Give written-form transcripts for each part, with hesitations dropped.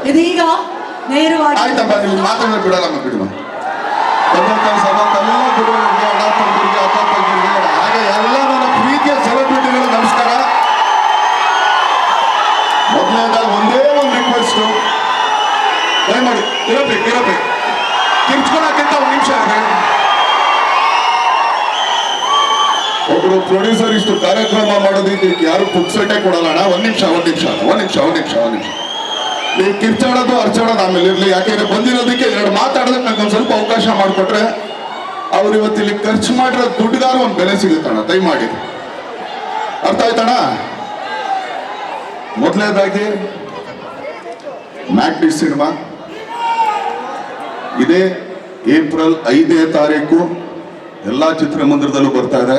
ಇದೀಗ ನೇರವಾಗಿ ಆಯ್ತಪ್ಪ ನೀವು ಮಾತಾಡೋದು ಬಿಡಲ್ಲಮ್ಮ ಬಿಡುವ ಸಭಾ ತಮ್ಮೆಲ್ಲ ಬಿಡುವವರಿಗೆ ಅಣ್ಣ ತಂಗಿರಿಗೆ ಅಪ್ಪ ತಂಗಿರಿಗೆ ಹಾಗೆ ಎಲ್ಲ ನನ್ನ ಪ್ರೀತಿಯ ಸೆಲೆಬ್ರಿಟಿಗಳು ನಮಸ್ಕಾರ. ಮೊದಲನೇದಾಗಿ ಒಂದೇ ಒಂದು ರಿಕ್ವೆಸ್ಟು ದಯಮಾಡಿ ಇರಬೇಕು ಕಿರ್ಚ್ಕೊಳಕ್ಕಿಂತ ಒಂದು ನಿಮಿಷ ಇದೆ. ಒಬ್ರು ಪ್ರೊಡ್ಯೂಸರ್ ಇಷ್ಟು ಕಾರ್ಯಕ್ರಮ ಮಾಡೋದಕ್ಕೆ ಯಾರು ಪುಕ್ಸಟ್ಟೆ ಕೊಡಲ್ಲ ಅಣ್ಣ. ಒಂದ್ ನಿಮಿಷ ನೀವು ಕಿರ್ಚಾಡೋದು ಅರ್ಚಾಡೋದು ಆಮೇಲೆ ಇರ್ಲಿ. ಯಾಕೆಂದ್ರೆ ಬಂದಿರೋದಕ್ಕೆ ಎರಡು ಮಾತಾಡೋದಕ್ಕೆ ನಂಗೆ ಒಂದು ಸ್ವಲ್ಪ ಅವಕಾಶ ಮಾಡಿಕೊಟ್ರೆ ಅವ್ರು ಇವತ್ತು ಇಲ್ಲಿ ಖರ್ಚು ಮಾಡಿರೋ ದುಡ್ಡುಗಾರ ಒಂದು ಬೆಲೆ ಸಿಗುತ್ತಣ್ಣ. ದಯಮಾಡಿ ಅರ್ಥ ಆಯ್ತಣ್ಣ. ಮೊದಲನೇದಾಗಿ ಮ್ಯಾಗ್ನಿ ಸಿನಿಮಾ ಇದೇ ಏಪ್ರಿಲ್ 5ನೇ ತಾರೀಕು ಎಲ್ಲಾ ಚಿತ್ರಮಂದಿರದಲ್ಲೂ ಬರ್ತಾ ಇದೆ.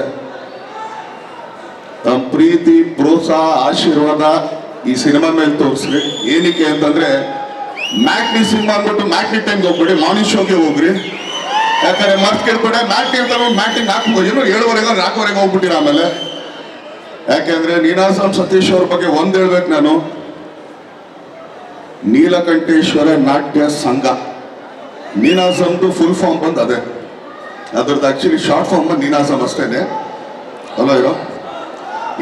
ತಮ್ಮ ಪ್ರೀತಿ ಪ್ರೋತ್ಸಾಹ ಆಶೀರ್ವಾದ ಈ ಸಿನಿಮಾ ಮೇಲೆ ತೋರಿಸ್ರಿ. ಏನಕ್ಕೆ ಅಂತಂದ್ರೆ ಮ್ಯಾಗ್ನಿ ಸಿನಿಮಾ ಅಂದ್ಬಿಟ್ಟು ಮ್ಯಾಗ್ನಿ ಟೈಮ್ಗೆ ಹೋಗ್ಬಿಡಿ, ಮಾರ್ನಿಂಗ್ ಶೋಗೆ ಹೋಗ್ರಿ. ಯಾಕಂದ್ರೆ ಮರ್ತ್ ಕೇಳ್ಬಿಟ್ಟೆ ಮ್ಯಾಗ್ನಿಂಗ್ ಹಾಕ್ಬೋದು 7:30 4:00 ಹೋಗ್ಬಿಟ್ಟಿರ. ಆಮೇಲೆ ಯಾಕೆಂದ್ರೆ ನೀನಾಸಂ ಸತೀಶ್ ಅವ್ರ ಬಗ್ಗೆ ಒಂದ್ ಹೇಳ್ಬೇಕು ನಾನು. ನೀಲಕಂಠೇಶ್ವರ ನಾಟ್ಯ ಸಂಘ ನೀನಾಸಂದು ಫುಲ್ ಫಾರ್ಮ್ ಬಂದು ಅದೇ, ಅದ್ರದ್ದು ಆಕ್ಚುಲಿ ಶಾರ್ಟ್ ಫಾರ್ಮ್ ಬಂದು ನೀನಾಸಂ ಅಷ್ಟೇನೆ ಅಲ್ಲ ಇರೋ.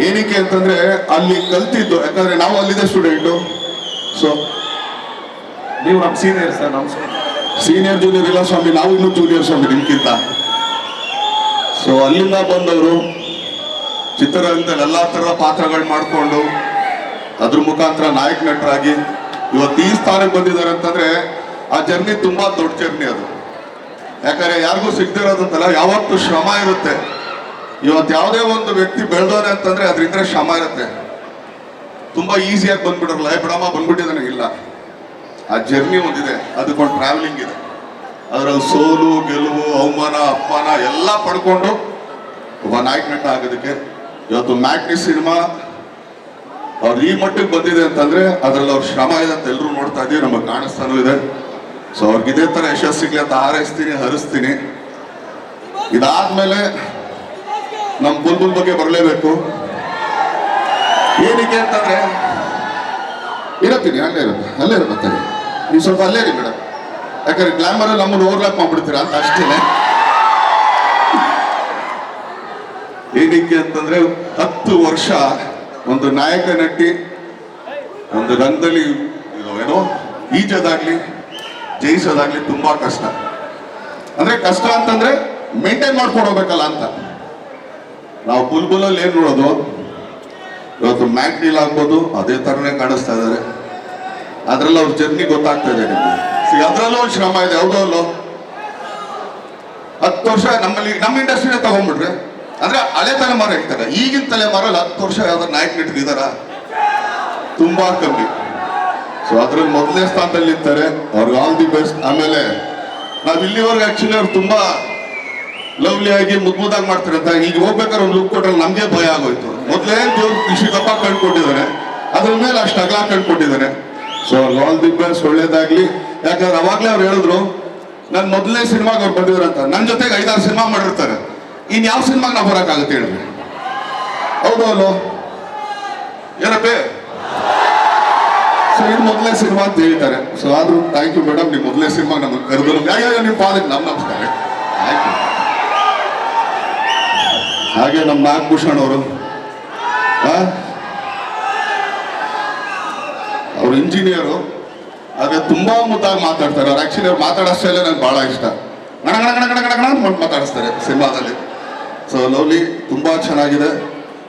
ಏನಕ್ಕೆ ಅಂತಂದ್ರೆ ಅಲ್ಲಿ ಕಲ್ತಿದ್ದು, ಯಾಕಂದ್ರೆ ನಾವು ಅಲ್ಲಿದೆ ಸ್ಟೂಡೆಂಟು. ಸೊ ನೀವು ನಮ್ಮ ಸೀನಿಯರ್ ಸರ್. ನಮ್ಮ ಸೀನಿಯರ್ ಜೂನಿಯರ್ ಇಲ್ಲ ಸ್ವಾಮಿ, ನಾವು ಇನ್ನೂ ಜೂನಿಯರ್ ಸ್ವಾಮಿ ನಿಮ್ಗಿಂತ. ಸೊ ಅಲ್ಲಿಂದ ಬಂದವರು ಚಿತ್ರರಂಗದಲ್ಲಿ ಎಲ್ಲಾ ತರದ ಪಾತ್ರಗಳು ಮಾಡಿಕೊಂಡು ಅದ್ರ ಮುಖಾಂತರ ನಾಯಕ ನಟರಾಗಿ ಇವತ್ತು ಈ ಸ್ಥಾನಕ್ಕೆ ಬಂದಿದ್ದಾರೆ ಅಂತಂದ್ರೆ ಆ ಜರ್ನಿ ತುಂಬಾ ದೊಡ್ಡ ಜರ್ನಿ ಅದು. ಯಾಕಂದ್ರೆ ಯಾರಿಗೂ ಸಿಗ್ದಿರೋದಂತಲ್ಲ, ಯಾವತ್ತು ಶ್ರಮ ಇರುತ್ತೆ. ಇವತ್ತು ಯಾವುದೇ ಒಂದು ವ್ಯಕ್ತಿ ಬೆಳೆದವನೆ ಅಂತಂದ್ರೆ ಅದ್ರಿಂದ ಶ್ರಮ ಇರುತ್ತೆ. ತುಂಬಾ ಈಸಿಯಾಗಿ ಬಂದ್ಬಿಡಲ್ಲ, ಬಿಡಮ್ಮ ಬಂದ್ಬಿಟ್ಟಿದ್ದಾನೆ ಇಲ್ಲ. ಆ ಜರ್ನಿ ಒಂದಿದೆ, ಅದಕ್ಕೊಂದು ಟ್ರಾವೆಲಿಂಗ್ ಇದೆ. ಅದರಲ್ಲಿ ಸೋಲು ಗೆಲುವು ಅವಮಾನ ಅಪಮಾನ ಎಲ್ಲ ಪಡ್ಕೊಂಡು ಒಬ್ಬ ನಾಯಕ ನಟ ಆಗೋದಕ್ಕೆ ಇವತ್ತು ಮ್ಯಾಗ್ನಿ ಸಿನಿಮಾ ಅವ್ರು ಈ ಮಟ್ಟಿಗೆ ಬಂದಿದೆ ಅಂತಂದ್ರೆ ಅದ್ರಲ್ಲಿ ಅವ್ರ ಶ್ರಮ ಇದೆ ಅಂತ ಎಲ್ಲರೂ ನೋಡ್ತಾ ಇದೀವಿ, ನಮಗೆ ಕಾಣಿಸ್ತಾನೂ ಇದೆ. ಸೊ ಅವ್ರಿಗೆ ಇದೇ ತರ ಯಶಸ್ಸು ಸಿಗ್ಲಿ ಅಂತ ಹಾರೈಸ್ತೀನಿ, ಹರಿಸ್ತೀನಿ. ಇದಾದ್ಮೇಲೆ ನಮ್ಮ ಬುಲ್ಬುಲ್ ಬಗ್ಗೆ ಬರಲೇಬೇಕು. ಏನಕ್ಕೆ ಅಂತಂದ್ರೆ ಇರತ್ತೀನಿ ಅಲ್ಲೇ ಇರುತ್ತೆ ನೀವು ಸ್ವಲ್ಪ ಅಲ್ಲೇ ಇರಿ ಮೇಡಮ್. ಯಾಕಂದ್ರೆ ಗ್ಲಾಮರ್ ನಮ್ಮನ್ನು ಓವರ್ಲ್ಯಾಪ್ ಮಾಡ್ಬಿಡ್ತೀರಾ ಅಂತ ಅಷ್ಟೇನೆ. ಏನಕ್ಕೆ ಅಂತಂದ್ರೆ 10 ವರ್ಷ ಒಂದು ನಾಯಕ ನಟಿ ಒಂದು ರಂಗದಲ್ಲಿ ಏನೋ ಈಜೋದಾಗ್ಲಿ ಜಯಿಸೋದಾಗ್ಲಿ ತುಂಬಾ ಕಷ್ಟ. ಅಂದ್ರೆ ಕಷ್ಟ ಅಂತಂದ್ರೆ ಮೇಂಟೈನ್ ಮಾಡ್ಕೊಂಡು ಹೋಗ್ಬೇಕಲ್ಲ ಅಂತ. ನಾವು ಬುಲ್ಬುಲಲ್ಲಿ ಏನ್ ನೋಡೋದು, ಇವತ್ತು ಮ್ಯಾಗ್ನಿಲ್ ಆಗ್ಬೋದು ಅದೇ ತರನೇ ಕಾಣಿಸ್ತಾ ಇದಾರೆ. ಅದ್ರಲ್ಲಿ ಅವ್ರ ಜರ್ನಿ ಗೊತ್ತಾಗ್ತಾ ಇದೆ ನಿಮ್ಗೆ. ಅದ್ರಲ್ಲೂ ಒಂದು ಶ್ರಮ ಇದೆ, ಹೌದೋ ಅಲ್ಲೋ. 10 ವರ್ಷ ನಮ್ಮಲ್ಲಿ ನಮ್ಮ ಇಂಡಸ್ಟ್ರಿನೇ ತಗೊಂಡ್ಬಿಟ್ರೆ ಅಂದ್ರೆ ಹಳೆ ತಲೆಮಾರು ಹೇಳ್ತಾರೆ. ಈಗಿನ ತಲೆಮಾರಲ್ಲಿ 10 ವರ್ಷ ಯಾವ್ದಾರು ನಾಯಕ ನಟರಿದಾರ ತುಂಬಾ ಕಮ್ಮಿ. ಸೊ ಅದ್ರಲ್ಲಿ ಮೊದಲನೇ ಸ್ಥಾನದಲ್ಲಿ ನಿಂತಾರೆ. ಅವ್ರಿಗೆ ಆಲ್ ದಿ ಬೆಸ್ಟ್. ಆಮೇಲೆ ನಾವ್ ಇಲ್ಲಿವರೆಗೆ ಆಕ್ಚುಲಿ ಅವ್ರು ತುಂಬಾ ಲವ್ಲಿ ಆಗಿ ಮುದ್ದಾಗಿ ಮಾಡ್ತಾರೆ ಅಂತ ಈಗ ಹೋಗ್ಬೇಕಾದ್ರೆ ಒಂದು ಲುಕ್ ಕೊಟ್ರೆ ನಮ್ಗೆ ಭಯ ಆಗೋಯ್ತು. ಮೊದಲೇ ದೇವ್ರು ಇಷ್ಟು ದಪ್ಪ ಕಂಡುಕೊಟ್ಟಿದ್ದಾನೆ, ಅದ್ರ ಮೇಲೆ ಅಷ್ಟು ಅಗಲ ಕಂಡುಕೊಟ್ಟಿದ್ದಾನೆ. ಸೊ ಅವ್ರಿಗೆ ಆಲ್ ದಿ ಬೆಸ್ಟ್, ಒಳ್ಳೇದಾಗ್ಲಿ. ಯಾಕಂದ್ರೆ ಅವಾಗ್ಲೇ ಅವ್ರು ಹೇಳಿದ್ರು ನನ್ ಮೊದಲನೇ ಸಿನಿಮಾಗೆ ಅವ್ರು ಬಂದಿದ್ರಂತ. ನನ್ನ ಜೊತೆಗೆ 5-6 ಸಿನಿಮಾ ಮಾಡಿರ್ತಾರೆ. ಇನ್ ಯಾವ ಸಿನಿಮಾಗೆ ನಾವು ಬರೋಕ್ಕಾಗುತ್ತೆ ಹೇಳ್ರಿ, ಹೌದು ಅಲ್ಲೋ ಏನಪ್ಪೇ? ಸೊ ಇದು ಮೊದಲನೇ ಸಿನಿಮಾ ಅಂತ ಹೇಳ್ತಾರೆ. ಸೊ ಆದ್ರೂ ಥ್ಯಾಂಕ್ ಯು ಮೇಡಮ್, ನೀವು ಮೊದಲನೇ ಸಿನಿಮಾಗೆ ನಮಗೆ ಕರೆದ್ರು. ನಿಮ್ಮ ಫಾದರ್ ನಮಸ್ಕಾರ. Thank you. ಹಾಗೆ ನಮ್ಮ ನಾಗಭೂಷಣ್ ಅವರು ಅವ್ರು ಇಂಜಿನಿಯರು, ಆದ್ರೆ ತುಂಬಾ ಮುದ್ದಾಗಿ ಮಾತಾಡ್ತಾರೆ. ಅವ್ರು ಆಕ್ಚುಲಿ ಅವ್ರು ಮಾತಾಡೋ ಸ್ಟೈಲೇ ನಂಗೆ ಬಹಳ ಇಷ್ಟ. ಗಣ ಮಾತಾಡಿಸ್ತಾರೆ ಸಿನಿಮಾದಲ್ಲಿ. ಸೊ ಲವ್ಲಿ, ತುಂಬಾ ಚೆನ್ನಾಗಿದೆ.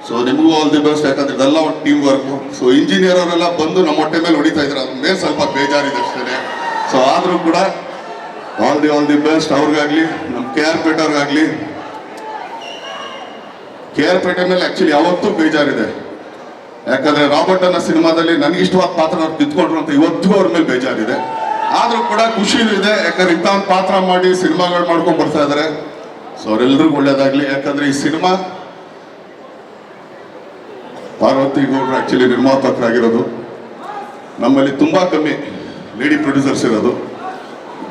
ಸೊ ನಿಮಗೂ ಆಲ್ ದಿ ಬೆಸ್ಟ್. ಯಾಕಂದ್ರೆ ಇದೆಲ್ಲ ಒಂದು ಟೀಮ್ ವರ್ಕು. ಸೊ ಇಂಜಿನಿಯರ್ ಅವರೆಲ್ಲ ಬಂದು ನಮ್ಮ ಹೊಟ್ಟೆ ಮೇಲೆ ಹೊಡಿತಾ ಇದ್ರು, ಅದ್ರ ಮೇಲೆ ಸ್ವಲ್ಪ ಬೇಜಾರಿದೆ ಅಷ್ಟೇ. ಸೊ ಆದ್ರೂ ಕೂಡ ಆಲ್ ದಿ ಬೆಸ್ಟ್ ಅವ್ರಿಗಾಗ್ಲಿ, ನಮ್ಮ KR ಪೇಟೆ ಅವ್ರಿಗಾಗ್ಲಿ. KR ಪೇಟೆ ಮೇಲೆ ಆಕ್ಚುಲಿ ಯಾವತ್ತೂ ಬೇಜಾರಿದೆ. ಯಾಕಂದ್ರೆ ರಾಬರ್ಟ್ ಅನ್ನೋ ಸಿನಿಮಾದಲ್ಲಿ ನನಗೆ ಇಷ್ಟವಾದ ಪಾತ್ರ ಅವ್ರು ಕಿತ್ಕೊಂಡ್ರು ಅಂತ ಇವತ್ತಿಗೂ ಅವ್ರ ಮೇಲೆ ಬೇಜಾರಿದೆ. ಆದ್ರೂ ಕೂಡ ಖುಷಿ ಇದೆ, ಯಾಕಂದ್ರೆ ಇಂಥ ಒಂದು ಪಾತ್ರ ಮಾಡಿ ಸಿನಿಮಾಗಳು ಮಾಡ್ಕೊಂಡು ಬರ್ತಾ ಇದಾರೆ. ಸೊ ಅವರೆಲ್ಲರಿಗೂ ಒಳ್ಳೇದಾಗ್ಲಿ. ಯಾಕಂದ್ರೆ ಈ ಸಿನಿಮಾ ಪಾರ್ವತಿ ಗೌಡ್ರು ಆಕ್ಚುಲಿ ನಿರ್ಮಾಪಕರಾಗಿರೋದು. ನಮ್ಮಲ್ಲಿ ತುಂಬಾ ಕಮ್ಮಿ ಲೇಡಿ ಪ್ರೊಡ್ಯೂಸರ್ಸ್ ಇರೋದು,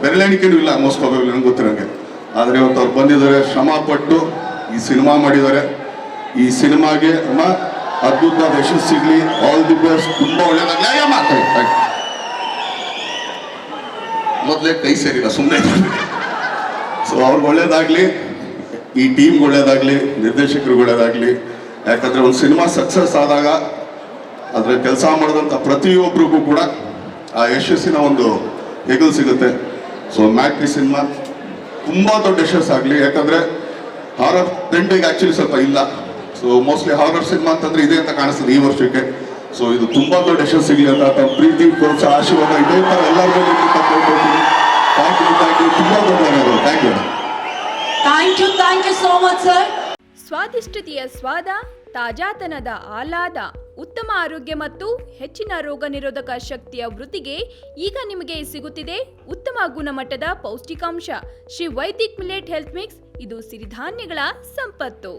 ಬೆರಳೆಣಿಕೆನೂ ಇಲ್ಲ ಮೋಸ್ಟ್ ಪ್ರಾಬಬ್ಲಿ ನನಗೆ ಗೊತ್ತಿರೋಂಗೆ. ಆದ್ರೆ ಇವತ್ತು ಅವ್ರು ಬಂದಿದ್ದಾರೆ, ಶ್ರಮ ಪಟ್ಟು ಈ ಸಿನಿಮಾ ಮಾಡಿದ್ದಾರೆ. ಈ ಸಿನಿಮಾಗೆ ಅದ್ಭುತವಾದ ಯಶಸ್ಸು ಸಿಗ್ಲಿ. All the best. ತುಂಬಾ ಒಳ್ಳೇದಾಗ್ಲಿ. ಮೊದಲೇ ಕೈ ಸೇರಿಲ್ಲ ಸುಮ್ಮನೆ. ಸೊ ಅವ್ರಿಗೆ ಒಳ್ಳೇದಾಗ್ಲಿ, ಈ ಟೀಮ್ಗೆ ಒಳ್ಳೇದಾಗ್ಲಿ, ನಿರ್ದೇಶಕರಿಗೆ ಒಳ್ಳೇದಾಗ್ಲಿ. ಯಾಕಂದ್ರೆ ಒಂದು ಸಿನಿಮಾ ಸಕ್ಸಸ್ ಆದಾಗ ಅದ್ರ ಕೆಲಸ ಮಾಡಿದಂಥ ಪ್ರತಿಯೊಬ್ಬರಿಗೂ ಕೂಡ ಆ ಯಶಸ್ಸಿನ ಒಂದು ಹೆಗಲು ಸಿಗುತ್ತೆ. ಸೊ ಮ್ಯಾಟ್ರಿ ಸಿನಿಮಾ ತುಂಬ ದೊಡ್ಡ ಯಶಸ್ಸಾಗಲಿ. ಯಾಕಂದ್ರೆ ಹಾರರ್ ಟ್ರೆಂಡಿಗೆ ಆ್ಯಕ್ಚುಲಿ ಸ್ವಲ್ಪ ಇಲ್ಲ. ಸೊ ಮೋಸ್ಟ್ಲಿ ಹಾರರ್ ಸಿನಿಮಾ ಅಂತಂದ್ರೆ ಇದೆ ಅಂತ ಕಾಣಿಸ್ತದೆ ಈ ವರ್ಷಕ್ಕೆ. ಸೊ ಇದು ತುಂಬಾ ದೊಡ್ಡ ಯಶಸ್ಸು ಸಿಗಲಿ ಅಂತ ಪ್ರೀತಿ, ಪ್ರೋತ್ಸಾಹ, ಆಶೀರ್ವಾದ ಇದೇ ಥರ ಎಲ್ಲರಿಗೂ ಥ್ಯಾಂಕ್ ಯು. ತುಂಬಾ ದೊಡ್ಡ thank you. Thank you so much sir. ಸ್ವಾದಿಷ್ಟತೆಯ ಸ್ವಾದ, ತಾಜಾತನದ ಆಹ್ಲಾದ, ಉತ್ತಮ ಆರೋಗ್ಯ ಮತ್ತು ಹೆಚ್ಚಿನ ರೋಗ ನಿರೋಧಕ ಶಕ್ತಿಯ ವೃದ್ಧಿಗೆ ಈಗ ನಿಮಗೆ ಸಿಗುತ್ತಿದೆ ಉತ್ತಮ ಗುಣಮಟ್ಟದ ಪೌಷ್ಟಿಕಾಂಶ. Shri Vaidik millet health mix. ಇದು ಸಿರಿಧಾನ್ಯಗಳ ಸಂಪತ್ತು.